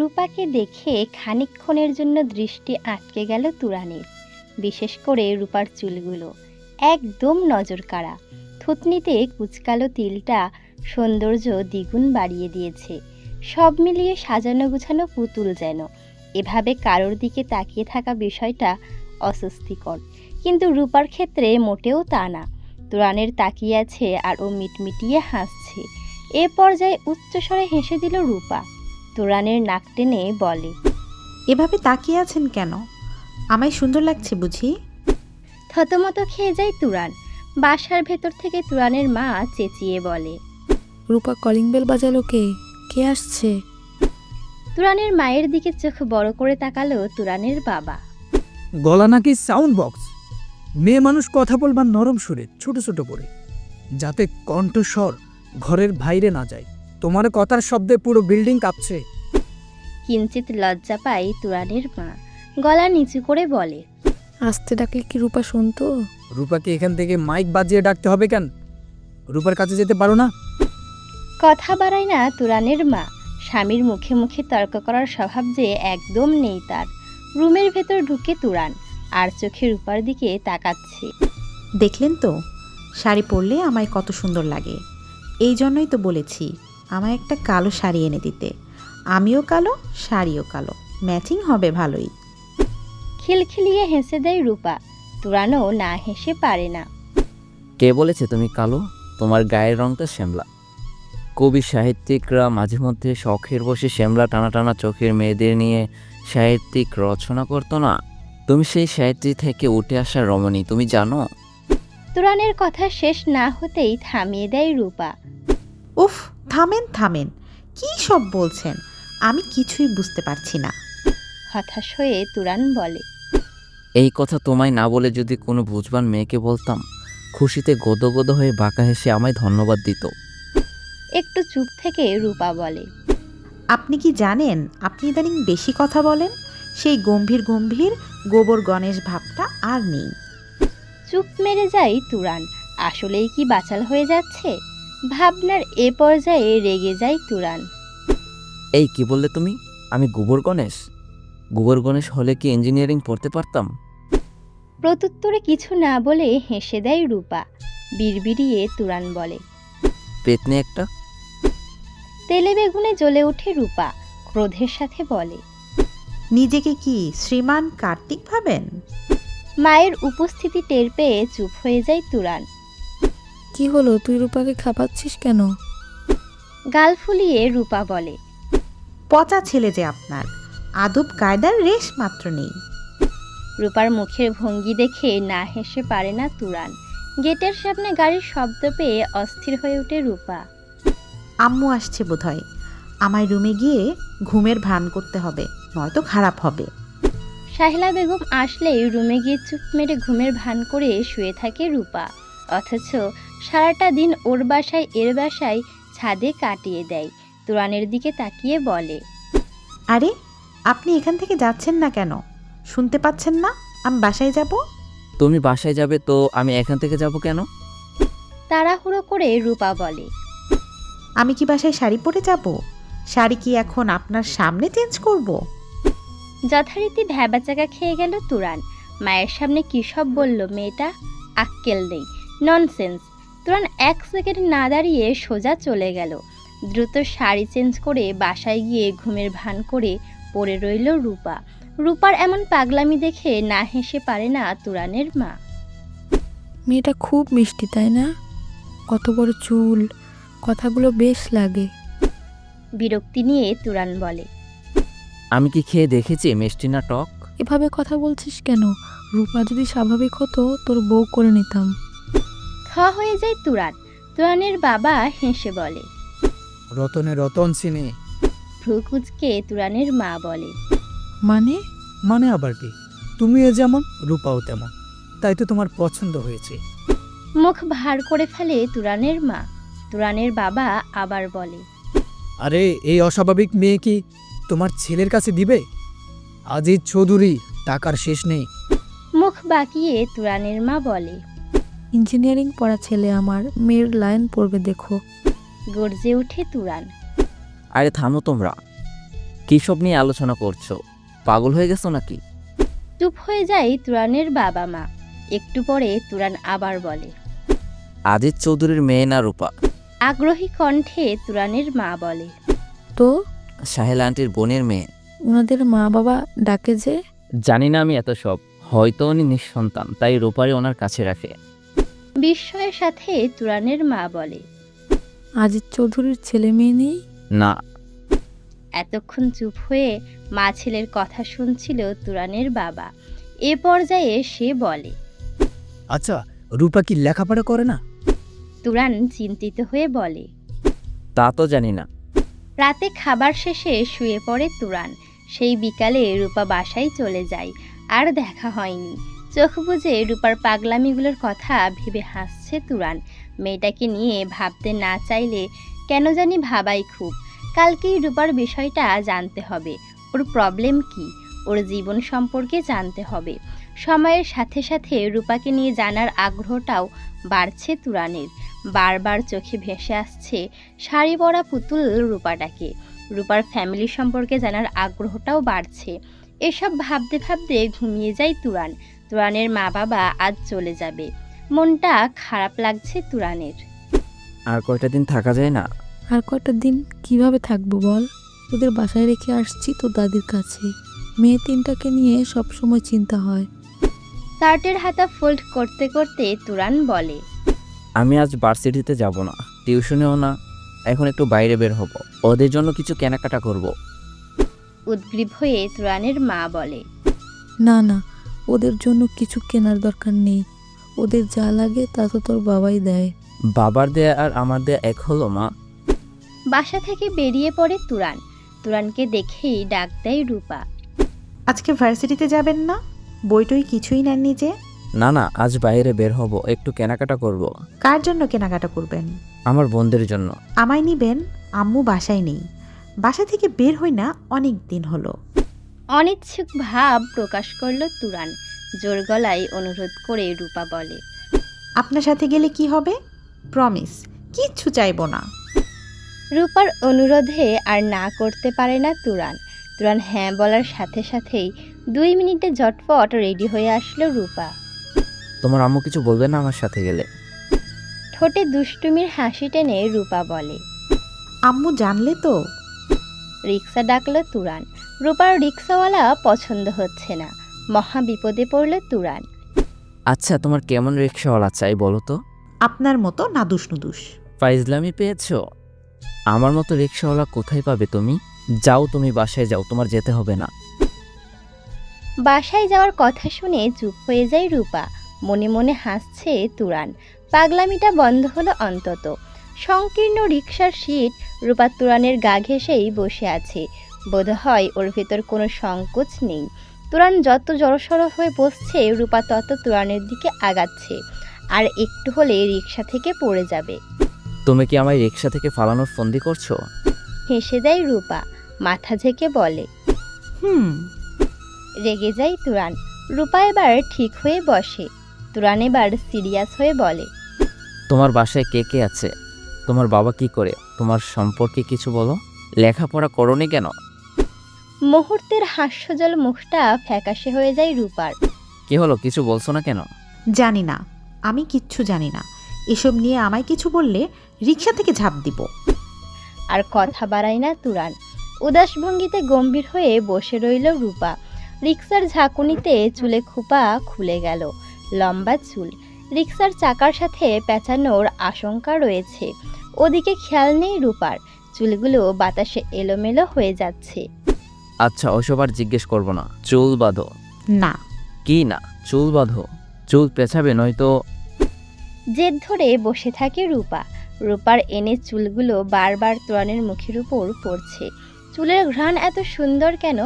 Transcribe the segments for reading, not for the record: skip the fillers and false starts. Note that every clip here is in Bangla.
রূপাকে দেখে খানিকক্ষণের জন্য দৃষ্টি আটকে গেল তুরানের। বিশেষ করে রূপার চুলগুলো একদম নজর কাড়া। থুতনিতে কুচকালো তিলটা সৌন্দর্য দ্বিগুণ বাড়িয়ে দিয়েছে। সব মিলিয়ে সাজানো গুছানো পুতুল যেন। এভাবে কারোর দিকে তাকিয়ে থাকা বিষয়টা অস্বস্তিকর, কিন্তু রূপার ক্ষেত্রে মোটেও তা না। তুরানের তাকিয়ে আছে আর ও মিটমিটিয়ে হাসছে। এ পর্যায়ে উচ্চস্বরে হেসে দিল রূপা। তুরানের নাক টেনে বলে, এভাবে তাকিয়ে আছেন কেন? আমায় সুন্দর লাগছে বুঝি? থতমত খেয়ে যায় তুরান। বাসার ভেতর থেকে তুরানের মা চেঁচিয়ে বলে, রূপা কলিং বেল বাজালো কে? কে আসছে? তুরানের মায়ের দিকে চোখ বড় করে তাকালো তুরানের বাবা। গলা নাকি সাউন্ড বক্স? মেয়ে মানুষ কথা বলবার নরম সুরে, ছোট ছোট করে, যাতে কণ্ঠস্বর ঘরের বাইরে না যায়। তোমার কথার শব্দে পুরো বিল্ডিং কাঁপছে। কিঞ্চিত লজ্জা পায় তুরানের মা। গলা নিচু করে বলে, আসতে ডাকলে কি রূপা শুনতো? রূপাকে এখান থেকে মাইক বাজিয়ে ডাকতে হবে কেন? রূপার কাছে যেতে পারো না? কথা বাড়ায় না তুরানের মা। স্বামীর মুখে মুখে তর্ক করার স্বভাব যে একদম নেই তার। রুমের ভেতর ঢুকে তুরান আর চোখে রূপার দিকে তাকাচ্ছে। দেখলেন তো শাড়ি পরলে আমায় কত সুন্দর লাগে। এই জন্যই তো বলেছি আমায় একটা কালো শাড়ি এনে দিতে। আমিও কালো, শাড়িও কালো, ম্যাচিং হবে ভালোই। খিলখিলিয়ে হেসে দেয় রূপা। তুরানও না হেসে পারে না। কে বলেছে তুমি কালো? তোমার গায়ের রংটা শ্যামলা। কবি সাহিত্যিকরা মাঝে মধ্যে শখের বসে শ্যামলা টানা টানা চোখের মেয়েদের নিয়ে সাহিত্যিক রচনা করতো না? তুমি সেই সাহিত্যিক থেকে উঠে আসা রমণী, তুমি জানো? তুরানের কথা শেষ না হতেই থামিয়ে দেয় রূপা। উফ, থামেন থামেন, কী সব বলছেন? আমি কিছুই বুঝতে পারছি না। হতাশ হয়ে তুরান বলে, এই কথা তোমায় না বলে যদি কোনো বুঝবান মেয়েকে বলতাম, খুশিতে গদগদ হয়ে বাঁকা হেসে আমায় ধন্যবাদ দিত। একটু চুপ থেকে রূপা বলে, আপনি কি জানেন আপনি ইদানিং বেশি কথা বলেন? সেই গম্ভীর গম্ভীর গোবর গণেশ ভাবটা আর নেই। চুপ মেরে যায় তুরান। আসলেই কি বাচাল হয়ে যাচ্ছে? ভাবনার এ পর্যায়ে রেগে যায় তুরান। এই কি বললে তুমি? আমি গোবর গণেশ? গোবর গণেশ হলে কি ইঞ্জিনিয়ারিং পড়তে পারতাম? প্রত্যুত্তরে কিছু না বলে হেসে দেয় রূপা। বিড়বিড়িয়ে তুরান বলে, পেতনি একটা। তেলে বেগুনে জ্বলে ওঠে রূপা। ক্রোধের সাথে বলে, নিজেকে কি শ্রীমান কার্তিক ভাবেন? মায়ের উপস্থিতি টের পেয়ে চুপ হয়ে যায় তুরান। কি হলো, তুই রূপাকে খাপাচ্ছিস কেন? গাল ফুলিয়ে রূপা বলে, পচা ছেলে যে আপনার, আদব কায়দার রেশ মাত্র নেই। রূপার মুখের ভঙ্গি দেখে না হেসে পারে না তুরান। গেটের সামনে গাড়ির শব্দ পেয়ে অস্থির হয়ে ওঠে রূপা। আম্মু আসছে বোধহয়। আমায় রুমে গিয়ে ঘুমের ভান করতে হবে, নয়তো খারাপ হবে। শাহিলা বেগম আসলেই রুমে গিয়ে চুপ মেরে ঘুমের ভান করে শুয়ে থাকে রূপা। অথচ সারাটা দিন ওর বাসায় এর বাসায় ছাদে কাটিয়ে দেয়। তুরানের দিকে তাকিয়ে বলে, আরে আপনি এখান থেকে যাচ্ছেন না কেন? শুনতে পাচ্ছেন না আমি বাসায় যাব? তুমি বাসায় যাবে তো আমি এখান থেকে যাব কেন? তাড়াহুড়ো করে রূপা বলে, আমি কি বাসায় শাড়ি পরে যাব? শাড়ি কি এখন আপনার সামনে চেঞ্জ করব? যথারীতি ভ্যাবাচাকা খেয়ে গেল তুরান। মায়ের সামনে কী সব বলল মেয়েটা, আক্কেল নেই, ননসেন্স। তুরান এক সেকেন্ড না দাঁড়িয়ে সোজা চলে গেল। দ্রুত শাড়ি চেঞ্জ করে বাসায় গিয়ে ঘুমের ভান করে পড়ে রইল রূপা। রূপার এমন পাগলামি দেখে না হেসে পারে না তুরানের মা। মেয়েটা খুব মিষ্টি, তাই না? কত বড় চুল, কথাগুলো বেশ লাগে। বিরক্তি নিয়ে তুরান বলে, আমি কি খেয়ে দেখেছি মিষ্টি না টক? এভাবে কথা বলছিস কেন? রূপা যদি স্বাভাবিক হতো তোর বউ করে নিতাম। হয়ে যায় তুরান। তুরানের বাবা হেসে বলে, রতনে রতন চিনি। ভ্রু কুঁচকে তুরানের মা বলে, মানে? মানে আবার কি? তুমিও যেমন, রূপাও তেমন, তাই তো তোমার পছন্দ হয়েছে। মুখ ভার করে ফেলে তুরানের মা। তুরানের বাবা আবার বলে, আরে এই অস্বাভাবিক মেয়ে কি তোমার ছেলের কাছে দিবে? আজিজ চৌধুরী, টাকার শেষ নেই। মুখ বাঁকিয়ে তুরানের মা বলে, ইঞ্জিনিয়ারিং পড়া ছেলে আমার, মেয়ের লাইন পড়বে দেখো। গর্জে ওঠে তুরান। আরে থামো তোমরা। কী সব নিয়ে আলোচনা করছো? পাগল হয়ে গেছো নাকি? চুপ হয়ে যায় তুরানের বাবা মা। একটু পরে তুরান আবার বলে। আজিজ চৌধুরীর মেয়ে না রূপা? আগ্রহী কণ্ঠে তুরানের মা বলে। তো সাহেল আন্টির বোনের মেয়ে। ওনাদের মা বাবা ডাকে যে? জানি না আমি এত সব। হয়তো উনি নিঃসন্তান, তাই রূপারে ওনার কাছে রাখে। বিস্ময়ের সাথে তুরানের মা বলে। আজিজ চৌধুরীর ছেলে মেয়ে নেই? না। এতক্ষণ চুপ হয়ে মা ছেলের কথা শুনছিল তুরানের বাবা। এ পর্যায়ে সে বলে। আচ্ছা, রূপা কি লেখাপড়া করে না? তুরান চিন্তিত হয়ে বলে। তা তো জানি না। রাতে খাবার শেষে শুয়ে পড়ে তুরান। সেই বিকালে রূপা বাসায় চলে যায়, আর দেখা হয়নি। চোখ বুজে রূপার পাগলামিগুলোর কথা ভেবে হাসছে তুরান। মেয়েটাকে নিয়ে ভাবতে না চাইলে কেন জানি ভাবাই খুব। কালকেই রূপার বিষয়টা জানতে হবে। ওর প্রবলেম কি, ওর জীবন সম্পর্কে জানতে হবে। সময়ের সাথে সাথে রূপাকে নিয়ে জানার আগ্রহটাও বাড়ছে তুরানের। বারবার চোখে ভেসে আসছে শাড়ি পরা পুতুল রূপাটাকে। রূপার ফ্যামিলি সম্পর্কে জানার আগ্রহটাও বাড়ছে। এসব ভাবতে ভাবতে ঘুমিয়ে যায় তুরান। তুরানের মা বাবা আজ চলে যাবে। মনটা খারাপ লাগছে তুরানের। আর কয়টা দিন থাকা যায় না? আর কয়টা দিন কিভাবে থাকবো বল? তোদের বাসায় রেখে আসছি তো দাদির কাছে। মেয়ে তিনটাকে নিয়ে সব সময় চিন্তা হয়। শার্টের হাতা ফোল্ড করতে করতে তুরান বলে। আমি আজ ভার্সিটিতে যাব না, টিউশনেও না। এখন একটু বাইরে বের হব, ওদের জন্য কিছু কেনাকাটা করব। উদ্গ্রীব হয়ে তুরানের মা বলে। না না, ওদের জন্য কিছু কেনার দরকার নেই। ওদের যা লাগে তা তো তোর বাবাই দেয়। বাবার দেয়া আর আমার দেয়া এক হলো মা? বাসা থেকে বেরিয়ে পড়ে তুরান। তুরানকে দেখেই ডাক দেয় রূপা। আজকে ভার্সিটিতে যাবেন না? বইটই কিছুই নেননি যে? না না, আজ বাইরে বের হব, একটু কেনাকাটা করব। কার জন্য কেনাকাটা করবেন? আমার বোনদের জন্য। আমায় নিবেন? আম্মু বাসায় নেই। বাসা থেকে বের হই না অনেক দিন হলো। অনিচ্ছুক ভাব প্রকাশ করল তুরান। জোর গলায় অনুরোধ করে রূপা বলে। আপনার সাথে গেলে কি হবে? প্রমিস, কিচ্ছু চাইবো না। রূপার অনুরোধে আর না করতে পারে না তুরান। তুরান হ্যাঁ বলার সাথে সাথেই 2 মিনিটে ঝটপট রেডি হয়ে আসলো রূপা। তোমার আম্মু কিছু বলবে না আমার সাথে গেলে? ঠোঁটে দুষ্টুমির হাসি টেনে রূপা বলে। আম্মু জানলে তো? রিক্সা ডাকলো তুরান। রূপার রিক্সাওয়ালা পছন্দ হচ্ছে না। মহা বিপদে পড়ল তুরান। আচ্ছা, তোমার কেমন রিক্সাওয়ালা চাই বলো তো? আপনার মতো নাদুস নুদুস। ফাইজলামি পেয়েছো? আমার মতো রিক্সাওয়ালা কোথায় পাবে তুমি? যাও, তুমি বাসায় যাও, তোমার যেতে হবে না। বাসায় যাওয়ার কথা শুনে চুপ হয়ে যায় রূপা। মনে মনে হাসছে তুরান। পাগলামিটা বন্ধ হলো অন্তত। সংকীর্ণ রিকশার সিট রূপা তুরানের গা ঘেঁষেই বসে আছে। বোধহয় ওর ভেতর কোনো সংকোচ নেই। তুরান যত জড়সড় হয়ে বসছে, রূপা তত তুরানের দিকে আগাচ্ছে। আর একটু হলে রিকশা থেকে পড়ে যাবে। তুমি কি আমায় রিক্সা থেকে ফালানোর ফন্দি করছো? হেসে দেয় রূপা, মাথা ঝেঁকে বলে। রেগে যায় তুরান। রূপা এবার ঠিক হয়ে বসে। তুরান এবার সিরিয়াস হয়ে বলে। তোমার বাসায় কে কে আছে? তোমার বাবা কি করে? তোমার সম্পর্কে কিছু বলো। লেখাপড়া করোনি কেন? মুহূর্তের হাস্যজল মুখটা ফ্যাকাশে হয়ে যায় রূপার। কি হলো, কিছু বলছো না কেন? জানি না, আমি কিচ্ছু জানি না। এসব নিয়ে আমায় কিছু বললে রিক্সা থেকে ঝাঁপ দিব। আর কথা বাড়ায় না তুরান। উদাস ভঙ্গিতে গম্ভীর হয়ে বসে রইল রূপা। রিক্সার ঝাঁকুনিতে চুলে খোপা খুলে গেল। লম্বা চুল, রিক্সার চাকার সাথে পেঁচানোর আশঙ্কা রয়েছে। ওদিকে খেয়াল নেই রূপার। চুলগুলো বাতাসে এলোমেলো হয়ে যাচ্ছে। আচ্ছা, ওসব আর জিজ্ঞেস করবো না। চুল বাঁধো। না। কি না? চুল বাঁধো। চুল পেঁচাবে নয়তো। জেদ ধরে বসে থাকে রূপা। রূপার এনে চুলগুলো বারবার তুরানের মুখের উপর পড়ছে। চুলের ঘ্রাণ এত সুন্দর কেন?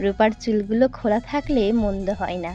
রূপার চুলগুলো খোলা থাকলে মন্দ হয় না।